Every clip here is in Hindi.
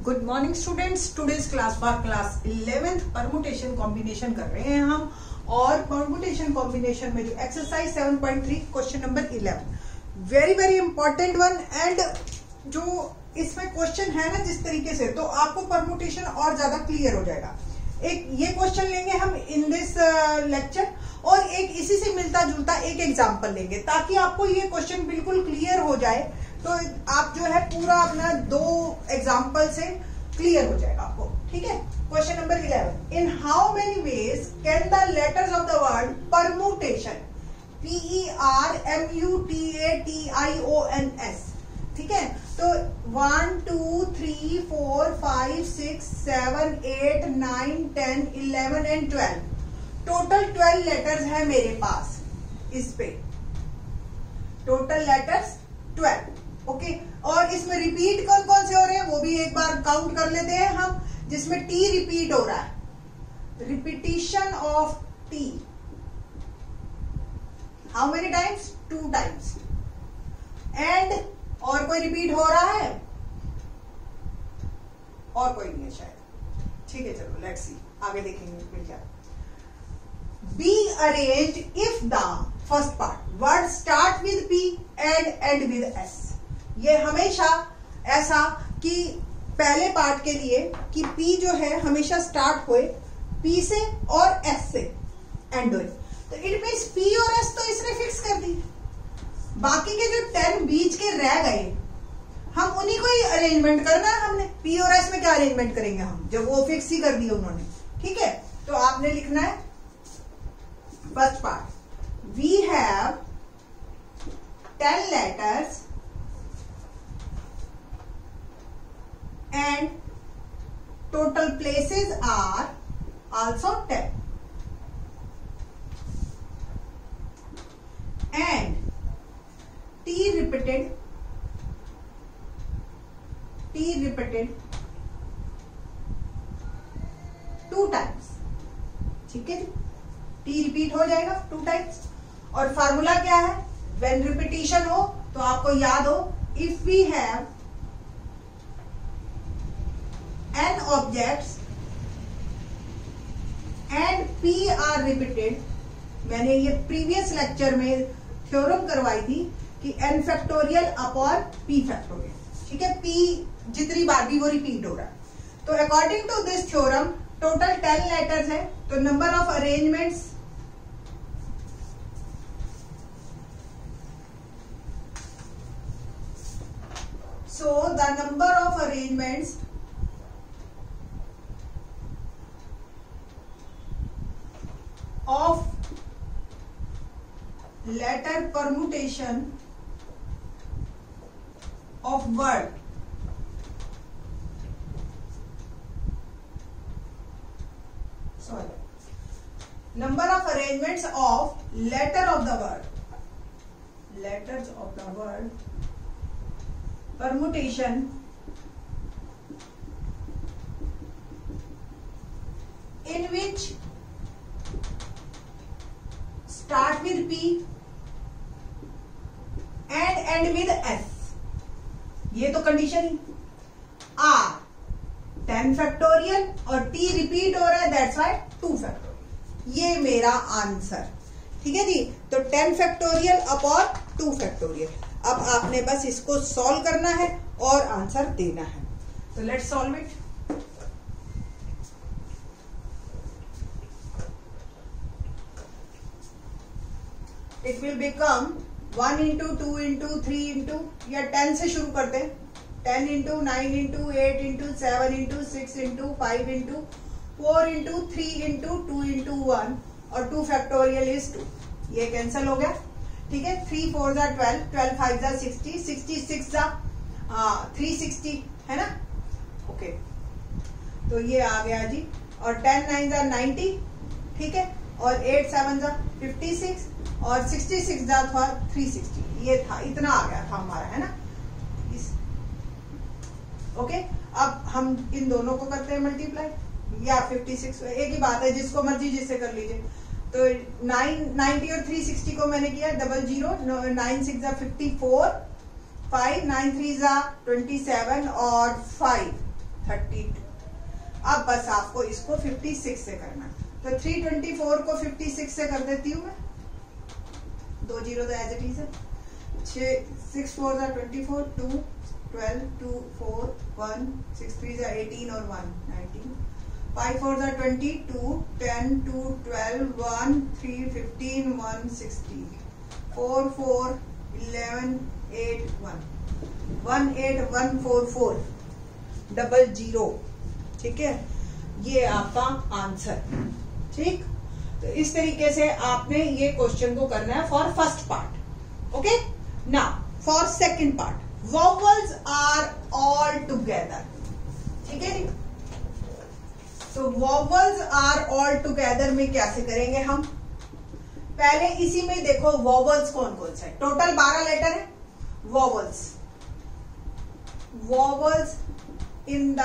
Good morning students, today's class for class 11th permutation combination कर रहे हैं हम। और परमुटेशन कॉम्बिनेशन में जो exercise 7.3 question number 11 very very important one. And जो इसमें क्वेश्चन है ना जिस तरीके से, तो आपको परमुटेशन और ज्यादा क्लियर हो जाएगा। एक ये क्वेश्चन लेंगे हम इन दिस लेक्चर और एक इसी से मिलता जुलता एक एग्जाम्पल लेंगे ताकि आपको ये क्वेश्चन बिल्कुल क्लियर हो जाए। तो आप जो है पूरा अपना 2 एग्जाम्पल से क्लियर हो जाएगा आपको। ठीक है, question number 11, in how many ways can the letters of the word permutation PERMUTATIONS, ठीक है, तो 1 2 3 4 5 6 7 8 9 10 11 एंड 12, टोटल 12 लेटर्स है मेरे पास। इस पे टोटल लेटर्स 12। ओके, और इसमें रिपीट कौन कौन से हो रहे हैं वो भी एक बार काउंट कर लेते हैं हम। जिसमें टी रिपीट हो रहा है, repetition of T, how many times? 2 times. And और कोई रिपीट हो रहा है? और कोई नहीं है शायद। ठीक है, चलो लेट्स सी, आगे देखेंगे फिर क्या। Be arranged if the first part word start with P and and with S. ये हमेशा ऐसा कि पहले पार्ट के लिए कि P जो है हमेशा स्टार्ट हुए P से और S से एंड हुए, तो इट मीन्स P और S तो इसने फिक्स कर दी। बाकी के जो 10 बीच के रह गए हम उन्हीं को ही अरेंजमेंट करना है हमने। P और S में क्या अरेंजमेंट करेंगे हम जब वो फिक्स ही कर दिया उन्होंने। ठीक है, तो आपने लिखना है first part, we have 10 letters and total places are also 10 and T repeated 2 times। ठीक है जी, T रिपीट हो जाएगा 2 टाइम्स। और फार्मूला क्या है? व्हेन रिपीटिशन हो तो आपको याद हो, if we have n objects and p are repeated, मैंने ये प्रीवियस लेक्चर में थ्योरम करवाई थी कि n factorial upon p factorial. ठीक है, p जितनी बार भी वो रिपीट हो रहा है। तो according to this theorem total 10 letters है, तो number of arrangements the number of arrangements of letter permutation of word number of arrangements of letter of the word, letters of the word permutation in which start with P and end with S। ये तो कंडीशन ही। R 10 फैक्टोरियल और T रिपीट हो रहा है, दैट्स व्हाई 2 फैक्टोरियल। ये मेरा आंसर। ठीक है जी, तो 10 फैक्टोरियल अपॉन 2 फैक्टोरियल। अब आपने बस इसको सॉल्व करना है और आंसर देना है। तो let's solve it. It will become 1 into 2 into 3 into, या 10 से शुरू करते हैं, 10 into 9 into 8 into 7 into 6 into 5 into 4 into 3 into 2 into 1 और 2 फैक्टोरियल इज 2। ये कैंसिल हो गया। ठीक है, 3 4 जा 12, 12 5 जा 60, 66 जा 360 है ना। ओके, तो ये आ गया जी। और 10 9 जा 90, ठीक है, और 8 7 जा 56 और 66 जा था 360। ये था, इतना आ गया था हमारा, है ना। ओके, अब हम इन दोनों को करते हैं मल्टीप्लाई या 56, एक ही बात है, जिसको मर्जी जिससे कर लीजिए। तो 90 और 360 को मैंने किया 00, 9 6 जा 54, 5 9 3 जा 27 और 5 32। अब बस आपको इसको 56 से करना, तो 324 को 56 से कर देती हूँ मैं, 2 जीरो तो एज इट इज है, 6 4 24, 2 12 2 4 1 6 3 18 और 1 19, 5 4 22, 10 2 12 1 3 15 1 16, 4 4 11 8 1 1 8 1 4 4 00। ठीक है, ये आपका आंसर। ठीक, तो इस तरीके से आपने ये क्वेश्चन को करना है for first part. Okay, now for second part, vowels are all together. ठीक है जी, तो वॉवल्स आर ऑल टुगेदर में कैसे करेंगे हम? पहले इसी में देखो वॉवल्स कौन कौन से, टोटल 12 लेटर है। Vowels in the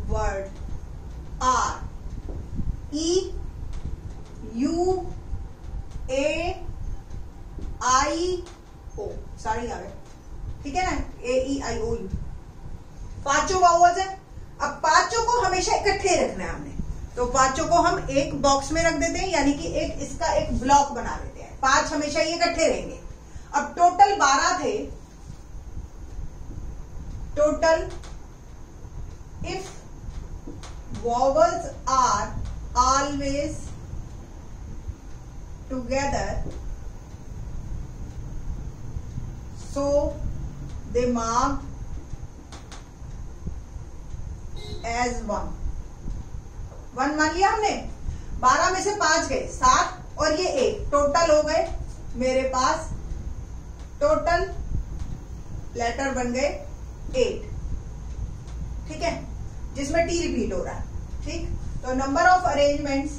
word are E U A I O, सारी आ गए। ठीक है ना, ए ई आई ओ यू, पांचों वॉवल्स है। अब पांचों को हमेशा इकट्ठे रखना है हमने, तो पांचों को हम एक बॉक्स में रख देते हैं, यानी कि एक इसका एक ब्लॉक बना देते हैं। 5 हमेशा ये इकट्ठे रहेंगे। अब टोटल 12 थे, total if vowels are always together, so they mark as 1 मान लिया हमने। 12 में से 5 गए, 7 और ये 1, टोटल हो गए मेरे पास, टोटल लेटर बन गए 8। ठीक है, जिसमें टी रिपीट हो रहा है। ठीक, तो number of arrangements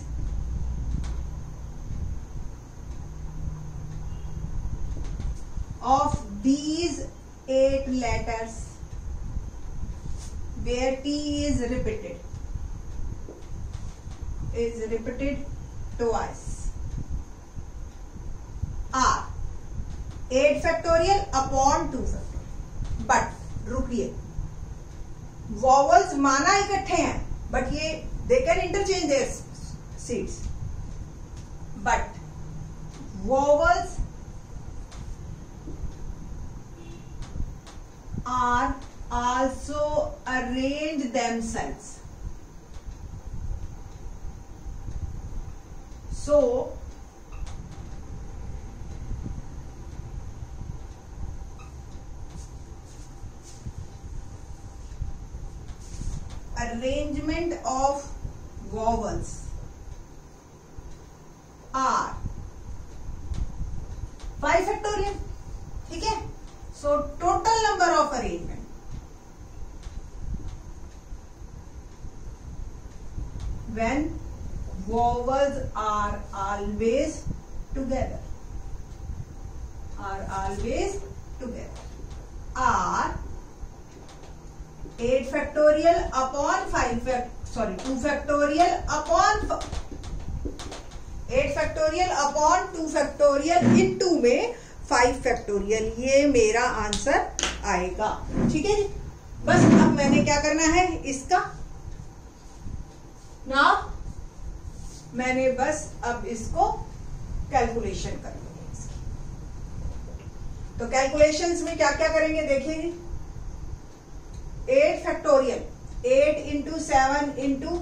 of these 8 letters where T is repeated twice are 8 factorial upon 2 factorial। But रुकिए, वॉवल्स माना इकट्ठे हैं, बट ये they can interchange their seats, but vowels are also arrange themselves, so arrangement of vowels are 5 factorial। ठीक है, so total number of arrangement when vowels are always together are 8 factorial upon 2 factorial upon 8 factorial upon 2 factorial into में 5 factorial, ये मेरा आंसर आएगा। ठीक है जी, बस अब मैंने क्या करना है इसका ना, मैंने बस अब इसको कैलकुलेशन कर लूंगी इसकी। तो कैलकुलेशंस में क्या क्या करेंगे देखिए, 8 factorial, 8 into 7 into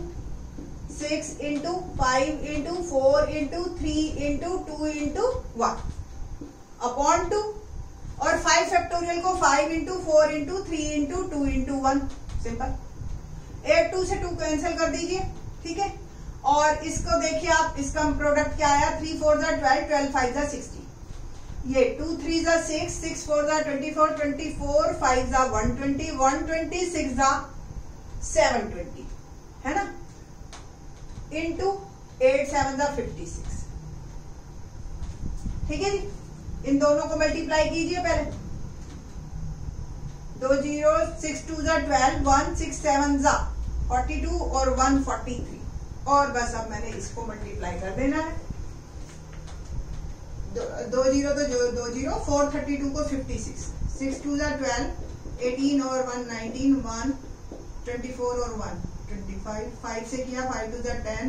6 into 5 into 4 into 3 into 2 into 1 upon 2, और 5 फैक्टोरियल को 5 into 4 into 3 into 2 into 1, simple. 8 2 से 2 कैंसिल कर दीजिए। ठीक है, और इसको देखिए आप, इसका प्रोडक्ट क्या आया, 3 4 12, 12 5 60, ये 2 3 6, 6 4 24, 24 5 120, 120 6 720, है ना, इंटू 8 7 56। ठीक है जी, इन दोनों को मल्टीप्लाई कीजिए पहले, 2 0 6 2 12, 1 6 7 42 और 143, और बस अब मैंने इसको मल्टीप्लाई कर देना है। 2 0 तो 2 0, 432 को 56, 6 2 12, 18 और 1 19, 1 24 और 1 25, 5 से किया, 5 to the 10,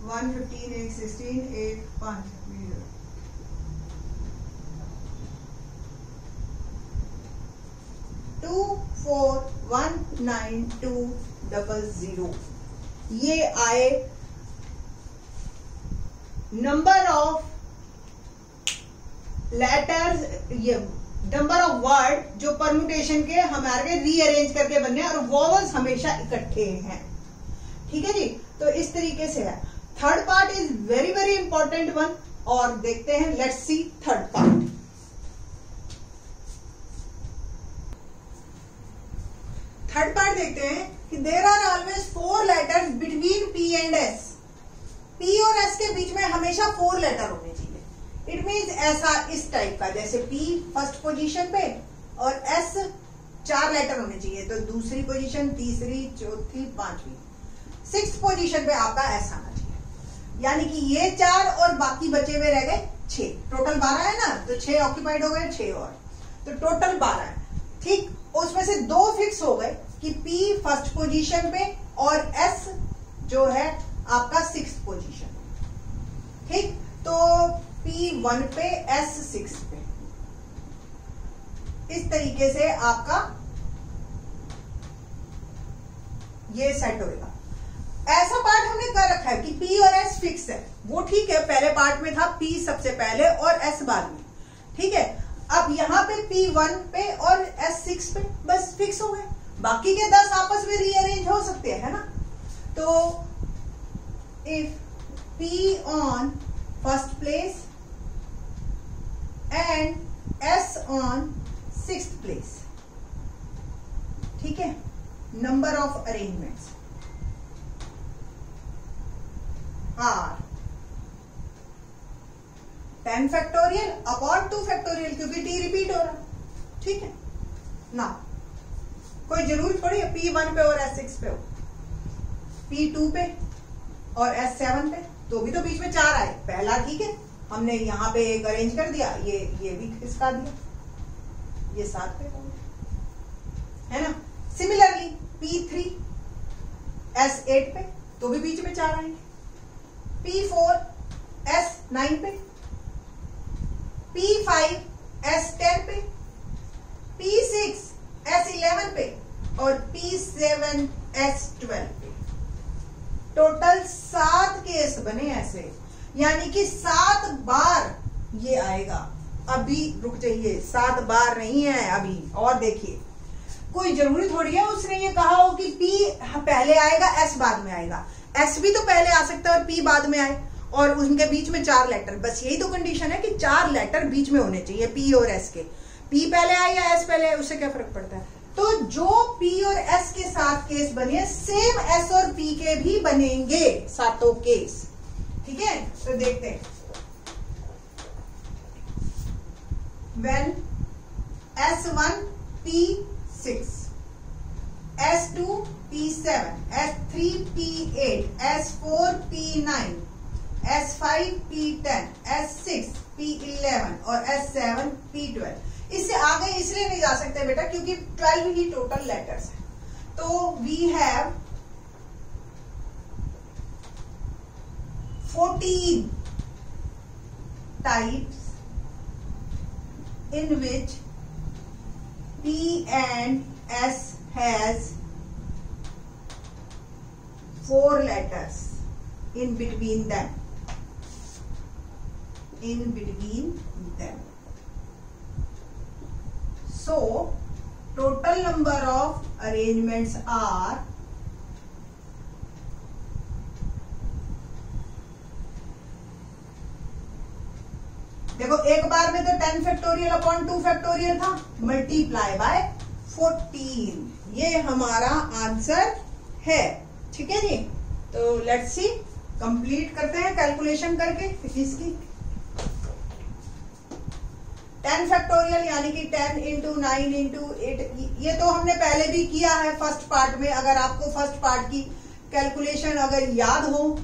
1 15 1 16 8 5 2 4 1 9 2 0 ये आए नंबर ऑफ लेटर्स, ये नंबर ऑफ वर्ड जो परम्यूटेशन के हमारे रीअरेंज करके बनने और वॉवल्स हमेशा इकट्ठे हैं। ठीक है जी, तो इस तरीके से है। Third part is very very important one, और देखते हैं, let's see third part. Third part देखते हैं कि there are always 4 letters between P and S. P और एस के बीच में हमेशा 4 लेटर होने चाहिए। इट मीन्स ऐसा इस टाइप का, जैसे P फर्स्ट पोजीशन पे और S 4 लेटर होने चाहिए, तो दूसरी पोजीशन, तीसरी, चौथी, पांचवी, 6th पोजीशन पे आपका S आना चाहिए। यानी कि ये 4 और बाकी बचे हुए रह गए 6, टोटल 12 है ना, तो 6 ऑक्यूपाइड हो गए, 6 और, तो टोटल 12 है। ठीक, उसमें से 2 फिक्स हो गए कि P फर्स्ट पोजीशन पे और S जो है आपका 6th पोजीशन। ठीक, तो P1 पे S 6 पे, इस तरीके से आपका ये सेट होगा। ऐसा पार्ट हमने कर रखा है कि P और S फिक्स है, वो ठीक है। पहले पार्ट में था P सबसे पहले और S बाद में, ठीक है। अब यहां पे P1 पे और S 6 पे बस फिक्स हो गए, बाकी के 10 आपस में रीअरेंज हो सकते हैं, है ना। तो if P on first place and S on 6th place, ठीक है। Number of arrangements are 10 factorial upon 2 factorial, क्योंकि T रिपीट हो रहा, ठीक है ना। कोई जरूरत पड़ी है P1 पे और S6 पे हो, P2 पे और S7 पे, तो भी तो बीच में 4 आए। पहला ठीक है, हमने यहाँ पे एक अरेंज कर दिया, ये भी खिसका दिया, ये 7 पे हो गया, है ना। सिमिलरली P3 S8 पे, तो भी बीच में 4 आएंगे। P4 S9 पे, P5 S10 पे, P6 S11 पे और P7 S12 पे। टोटल 7 केस बने ऐसे, यानी कि 7 बार ये आएगा। अभी रुक जाइए, 7 बार नहीं है अभी, और देखिए, कोई जरूरी थोड़ी है उसने ये कहा हो कि P पहले आएगा S बाद में आएगा। S भी तो पहले आ सकता है और P बाद में आए, और उनके बीच में 4 लेटर, बस यही तो कंडीशन है कि 4 लेटर बीच में होने चाहिए P और S के। P पहले आए या S पहले आए, उससे क्या फर्क पड़ता है। तो जो P और S के 7 केस बने, सेम S और P के भी बनेंगे 7 केस, ठीक है। तो देखते हैं, when S1 P6, S2 P7, S3 P8, S4 P9, S5 P10, S6 P11 और S7 P12। इससे आगे इसलिए नहीं जा सकते बेटा क्योंकि 12 ही टोटल लेटर्स है। तो we have 14 types in which P and S has 4 letters in between them. So total number of arrangements are देखो, एक बार में तो 10 फैक्टोरियल अपॉन 2 फैक्टोरियल था, मल्टीप्लाई बाय 14, ये हमारा आंसर है, ठीक है जी। तो लेट्स सी, कंप्लीट करते हैं कैलकुलेशन करके इसकी। 10 फैक्टोरियल यानी कि 10 इंटू 9 इंटू 8, ये तो हमने पहले भी किया है फर्स्ट पार्ट में। अगर आपको फर्स्ट पार्ट की कैलकुलेशन अगर याद हो,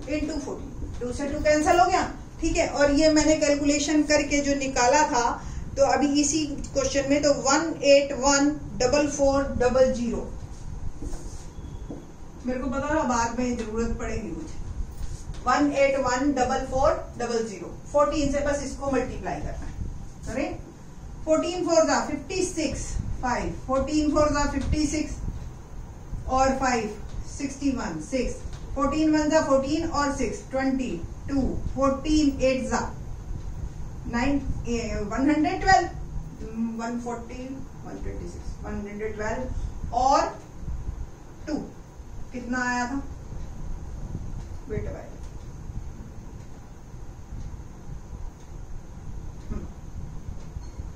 इंटू 14, 2 से 2 कैंसिल हो गया, ठीक है। और ये मैंने कैलकुलेशन करके जो निकाला था, तो अभी इसी क्वेश्चन में तो 1814400 मेरे को पता है बाद में जरूरत पड़ेगी मुझे। 1814400 14 से बस इसको मल्टीप्लाई करना है। अरे 14 4 जा 56 5 14 4 जा 56 और 5 61 6 14 1 जा 14 और 6 22 14 8 जा 9 112 140 126 112 और 2 कितना आया था बेटा भाई?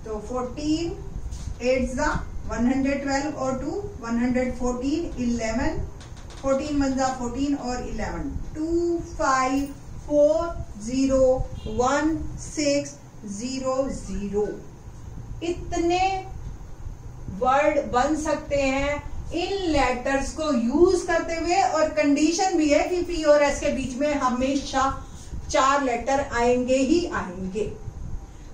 तो 14 8 जा 112 और 2 114 11 14 1 जा 14 और 11 25401600 इतने वर्ड बन सकते हैं इन लेटर्स को यूज करते हुए। और कंडीशन भी है कि पी और एस के बीच में हमेशा 4 लेटर आएंगे ही आएंगे।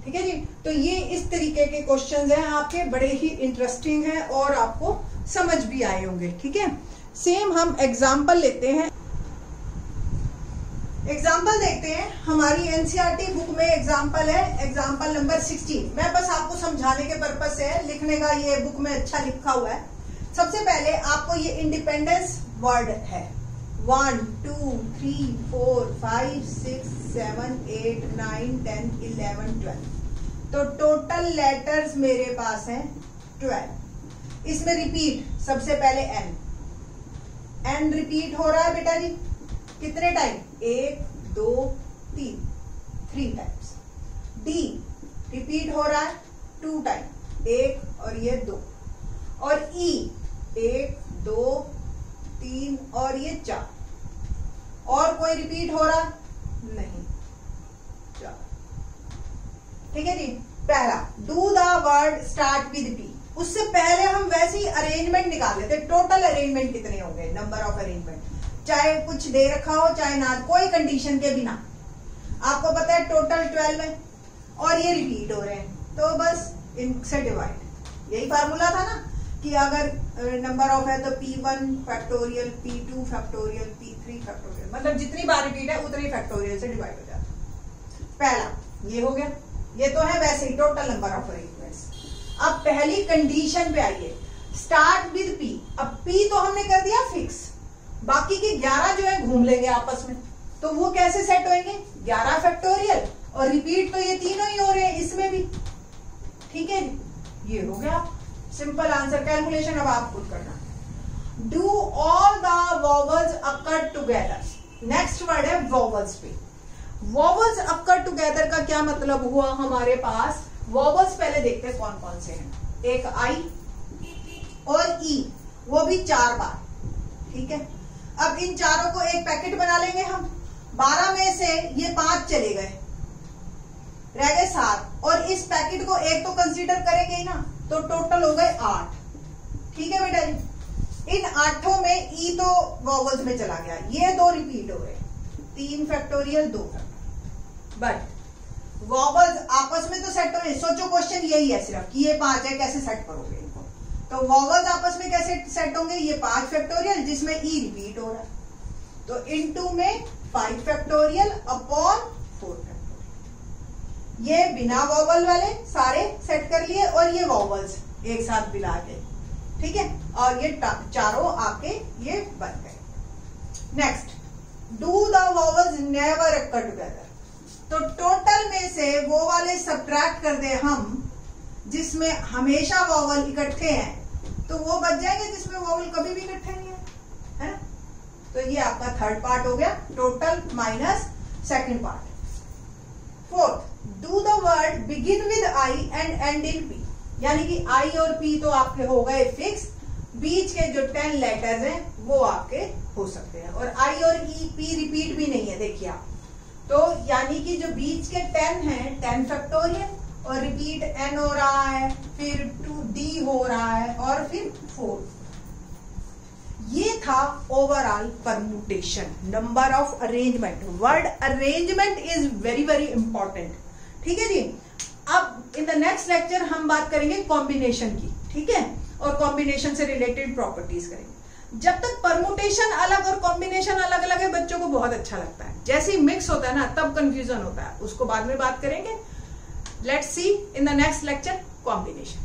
ठीक है जी। तो ये इस तरीके के क्वेश्चंस हैं आपके, बड़े ही इंटरेस्टिंग हैं और आपको समझ भी आए होंगे। ठीक है, सेम हम एग्जाम्पल लेते हैं। एग्जाम्पल देखते हैं। हमारी एनसीईआरटी बुक में एग्जाम्पल है, एग्जाम्पल नंबर 16। मैं बस आपको समझाने के पर्पज से लिखने का, ये बुक में अच्छा लिखा हुआ है। सबसे पहले आपको ये इंडिपेंडेंस वर्ड है 1 2 3 4 5 6 7 8 9 10 11 12। तो टोटल लेटर्स मेरे पास हैं 12। इसमें रिपीट सबसे पहले एन रिपीट हो रहा है बेटा जी कितने टाइम? 1 2 3 टाइम्स। डी रिपीट हो रहा है 2 टाइम, 1 और ये 2। और ई 1 2 3 और ये 4। और कोई रिपीट हो रहा नहीं, 4। ठीक है जी। पहला do the word start with P. उससे पहले हम वैसे ही अरेंजमेंट निकाल लेते। टोटल अरेंजमेंट कितने होंगे, नंबर ऑफ अरेंजमेंट, चाहे कुछ दे रखा हो चाहे ना, कोई कंडीशन के बिना। आपको पता है टोटल 12 है और ये रिपीट हो रहे हैं, तो बस इनसे डिवाइड। यही फार्मूला था ना कि अगर नंबर ऑफ है तो P1 factorial, P2 factorial, P3 factorial, मतलब जितनी बार रिपीट है उतनी फैक्टोरियल से डिवाइड हो जाता है। पहला ये हो गया। ये तो है वैसे ही टोटल नंबर ऑफ अरेंजमेंट्स। अब पहली कंडीशन पे आइए, स्टार्ट विद P। अब P तो हमने कर दिया फिक्स, बाकी के 11 जो है घूम लेंगे आपस में। तो वो कैसे सेट होंगे? 11 फैक्टोरियल और रिपीट तो ये तीनों ही हो रहे हैं इसमें भी। ठीक है, ये हो गया सिंपल आंसर। कैलकुलेशन अब आप खुद करना। Do all the vowels occur together. Next word है वॉवल्स पे। वॉवल्स अकर टुगेदर का क्या मतलब हुआ हमारे पास? वॉवल्स पहले देखते हैं कौन कौन से हैं। एक आई और ई, वो भी 4 बार। ठीक है, अब इन चारों को एक पैकेट बना लेंगे हम। 12 में से ये 5 चले गए, रह गए 7। और इस पैकेट को एक तो कंसीडर करेंगे ही ना, तो टोटल हो गए 8। ठीक है बेटा जी। इन 8 में ई तो वॉवल्स में चला गया, ये 2 रिपीट हो गए, 3 फैक्टोरियल 2 फैक्टोरियल। बट वॉवल्स आपस में तो सेट हो रहे। सोचो क्वेश्चन यही है सिर्फ कि ये 5 है, कैसे सेट करोगे इनको? तो वॉवल्स आपस में कैसे सेट होंगे? ये 5 फैक्टोरियल जिसमें ई रिपीट हो रहा है, तो इनटू में 5 फैक्टोरियल अपॉन 4 फैक्टोरियल। ये बिना वॉवल वाले सारे सेट कर लिए और ये वॉवल्स एक साथ मिला के। ठीक है, और ये चारों आपके ये बन गए। Next, do the vowels never occur together. तो टोटल में से वो वाले सब्ट्रैक्ट कर दे हम जिसमें हमेशा वॉवल इकट्ठे हैं, तो वो बच जाएंगे जिसमें वॉवल कभी भी इकट्ठे नहीं है ना? तो ये आपका थर्ड पार्ट हो गया, total minus second part. Fourth, do the word begin with I and and in P. यानी कि आई और पी तो आपके हो गए फिक्स, बीच के जो 10 लेटर्स हैं वो आपके हो सकते हैं। और आई और ई पी रिपीट भी नहीं है, देखिए आप। तो यानी कि जो बीच के 10 हैं 10 फैक्टोरियल, और रिपीट n हो रहा है, फिर 2d हो रहा है, और फिर 4। ये था overall permutation, number of arrangement. Word arrangement is very very important. ठीक है जी। अब इन द नेक्स्ट लेक्चर हम बात करेंगे कॉम्बिनेशन की। ठीक है, और कॉम्बिनेशन से रिलेटेड प्रॉपर्टीज करेंगे। जब तक परमुटेशन अलग और कॉम्बिनेशन अलग अलग है बच्चों को बहुत अच्छा लगता है, जैसे ही मिक्स होता है ना तब कंफ्यूजन होता है, उसको बाद में बात करेंगे। Let's see in the next lecture combination.